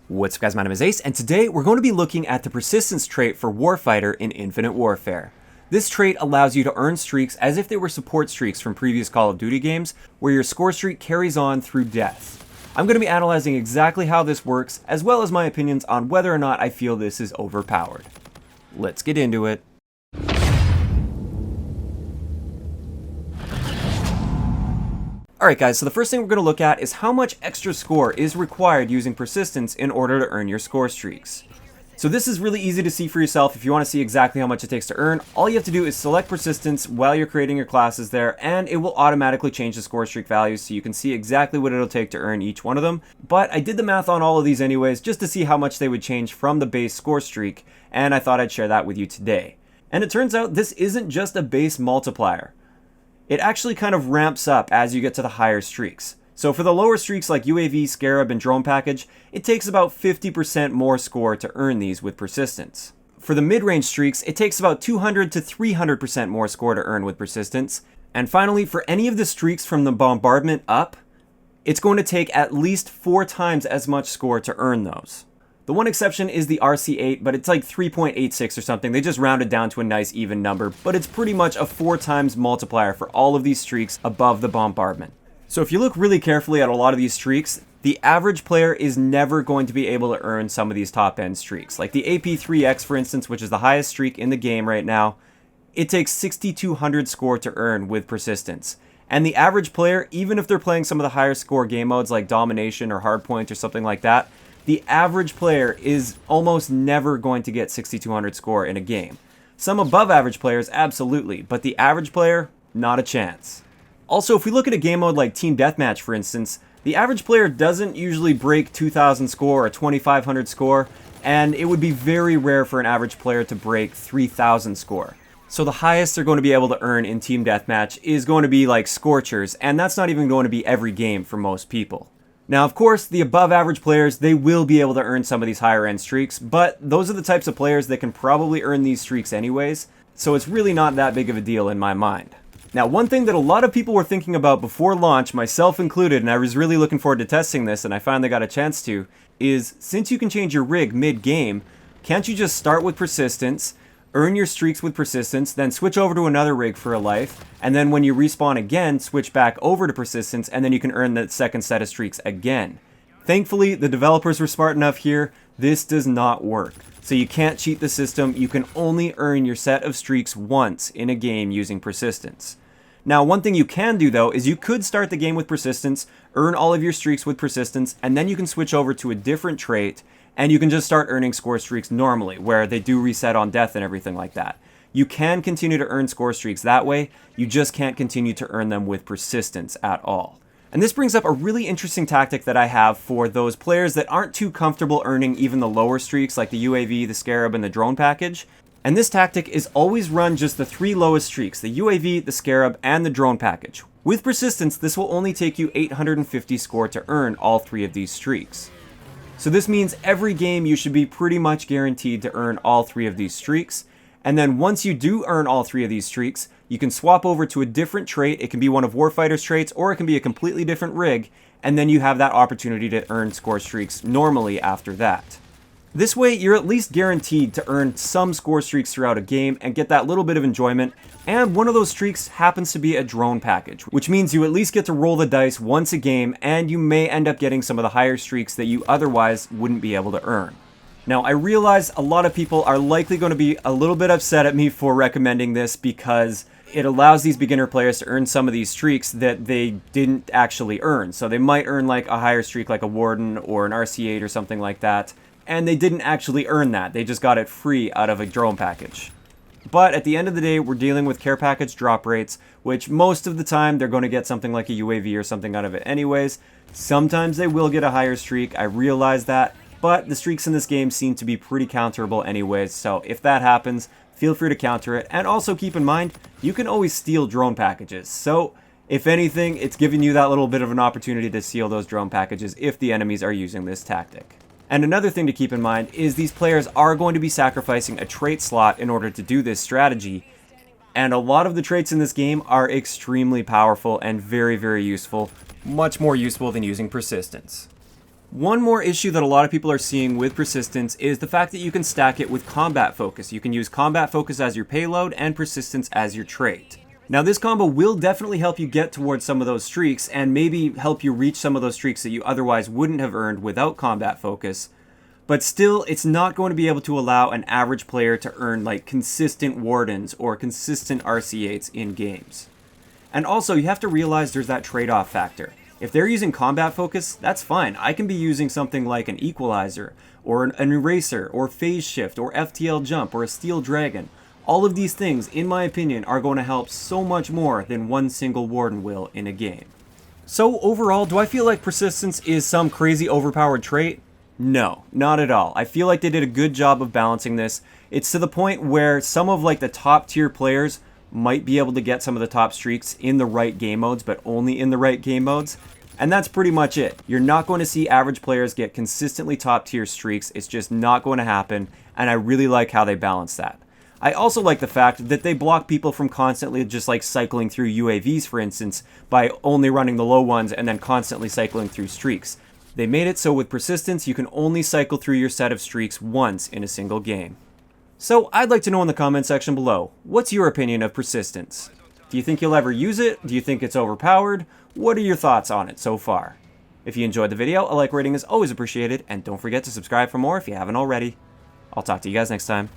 What's up guys, my name is Ace, and today we're going to be looking at the persistence trait for Warfighter in Infinite Warfare. This trait allows you to earn streaks as if they were support streaks from previous Call of Duty games, where your score streak carries on through death. I'm going to be analyzing exactly how this works, as well as my opinions on whether or not I feel this is overpowered. Let's get into it. Alright guys, so the first thing we're going to look at is how much extra score is required using persistence in order to earn your score streaks. So this is really easy to see for yourself. If you want to see exactly how much it takes to earn, all you have to do is select persistence while you're creating your classes there, and it will automatically change the score streak values so you can see exactly what it'll take to earn each one of them. But I did the math on all of these anyways, just to see how much they would change from the base score streak, and I thought I'd share that with you today. And it turns out this isn't just a base multiplier. It actually kind of ramps up as you get to the higher streaks. So for the lower streaks like UAV, Scarab, and Drone Package, it takes about 50% more score to earn these with persistence. For the mid-range streaks, it takes about 200 to 300% more score to earn with persistence. And finally, for any of the streaks from the bombardment up, it's going to take at least 4 times as much score to earn those. The one exception is the RC8, but it's like 3.86 or something. They just rounded down to a nice even number, but it's pretty much a 4 times multiplier for all of these streaks above the bombardment. So if you look really carefully at a lot of these streaks, the average player is never going to be able to earn some of these top-end streaks. Like the AP3X, for instance, which is the highest streak in the game right now, it takes 6,200 score to earn with persistence. And the average player, even if they're playing some of the higher score game modes like Domination or Hardpoint or something like that, the average player is almost never going to get 6,200 score in a game. Some above average players, absolutely, but the average player, not a chance. Also, if we look at a game mode like Team Deathmatch, for instance, the average player doesn't usually break 2,000 score or 2,500 score, and it would be very rare for an average player to break 3,000 score. So the highest they're going to be able to earn in Team Deathmatch is going to be like Scorchers, and that's not even going to be every game for most people. Now, of course, the above average players, they will be able to earn some of these higher end streaks, but those are the types of players that can probably earn these streaks anyways, so it's really not that big of a deal in my mind. Now, one thing that a lot of people were thinking about before launch, myself included, and I was really looking forward to testing this, and I finally got a chance to, is since you can change your rig mid-game, can't you just start with persistence, earn your streaks with persistence, then switch over to another rig for a life, and then when you respawn again, switch back over to persistence, and then you can earn the second set of streaks again. Thankfully, the developers were smart enough here, this does not work. So you can't cheat the system, you can only earn your set of streaks once in a game using persistence. Now, one thing you can do though, is you could start the game with persistence, earn all of your streaks with persistence, and then you can switch over to a different trait, and you can just start earning score streaks normally, where they do reset on death and everything like that. You can continue to earn score streaks that way, you just can't continue to earn them with persistence at all. And this brings up a really interesting tactic that I have for those players that aren't too comfortable earning even the lower streaks like the UAV, the Scarab, and the Drone Package. And this tactic is always run just the 3 lowest streaks, the UAV, the Scarab, and the Drone Package. With persistence, this will only take you 850 score to earn all 3 of these streaks. So this means every game you should be pretty much guaranteed to earn all 3 of these streaks. And then once you do earn all 3 of these streaks, you can swap over to a different trait. It can be one of Warfighter's traits, or it can be a completely different rig, and then you have that opportunity to earn score streaks normally after that. This way, you're at least guaranteed to earn some score streaks throughout a game and get that little bit of enjoyment, and one of those streaks happens to be a Drone Package, which means you at least get to roll the dice once a game, and you may end up getting some of the higher streaks that you otherwise wouldn't be able to earn. Now, I realize a lot of people are likely going to be a little bit upset at me for recommending this because it allows these beginner players to earn some of these streaks that they didn't actually earn. So they might earn like a higher streak like a Warden or an RC8 or something like that, and they didn't actually earn that. They just got it free out of a Drone Package. But at the end of the day, we're dealing with care package drop rates, which most of the time they're going to get something like a UAV or something out of it anyways. Sometimes they will get a higher streak, I realize that, but the streaks in this game seem to be pretty counterable anyways, so if that happens, feel free to counter it. And also keep in mind, you can always steal drone packages, so if anything, it's giving you that little bit of an opportunity to steal those drone packages if the enemies are using this tactic. And another thing to keep in mind is these players are going to be sacrificing a trait slot in order to do this strategy, and a lot of the traits in this game are extremely powerful and very, very useful, much more useful than using persistence. One more issue that a lot of people are seeing with persistence is the fact that you can stack it with combat focus. You can use combat focus as your payload and persistence as your trait. Now this combo will definitely help you get towards some of those streaks and maybe help you reach some of those streaks that you otherwise wouldn't have earned without combat focus. But still, it's not going to be able to allow an average player to earn like consistent wardens or consistent RC8s in games. And also, you have to realize there's that trade-off factor. If they're using combat focus, that's fine. I can be using something like an equalizer, or an eraser, or phase shift, or FTL jump, or a steel dragon. All of these things, in my opinion, are going to help so much more than one single warden will in a game. So overall, do I feel like persistence is some crazy overpowered trait? No, not at all. I feel like they did a good job of balancing this. It's to the point where some of like the top tier players might be able to get some of the top streaks in the right game modes, but only in the right game modes. And that's pretty much it. You're not going to see average players get consistently top tier streaks. It's just not going to happen, and I really like how they balance that. I also like the fact that they block people from constantly just like cycling through UAVs, for instance, by only running the low ones and then constantly cycling through streaks. They made it so with persistence you can only cycle through your set of streaks once in a single game. So I'd like to know in the comment section below, what's your opinion of persistence? Do you think you'll ever use it? Do you think it's overpowered? What are your thoughts on it so far? If you enjoyed the video, a like rating is always appreciated, and don't forget to subscribe for more if you haven't already. I'll talk to you guys next time.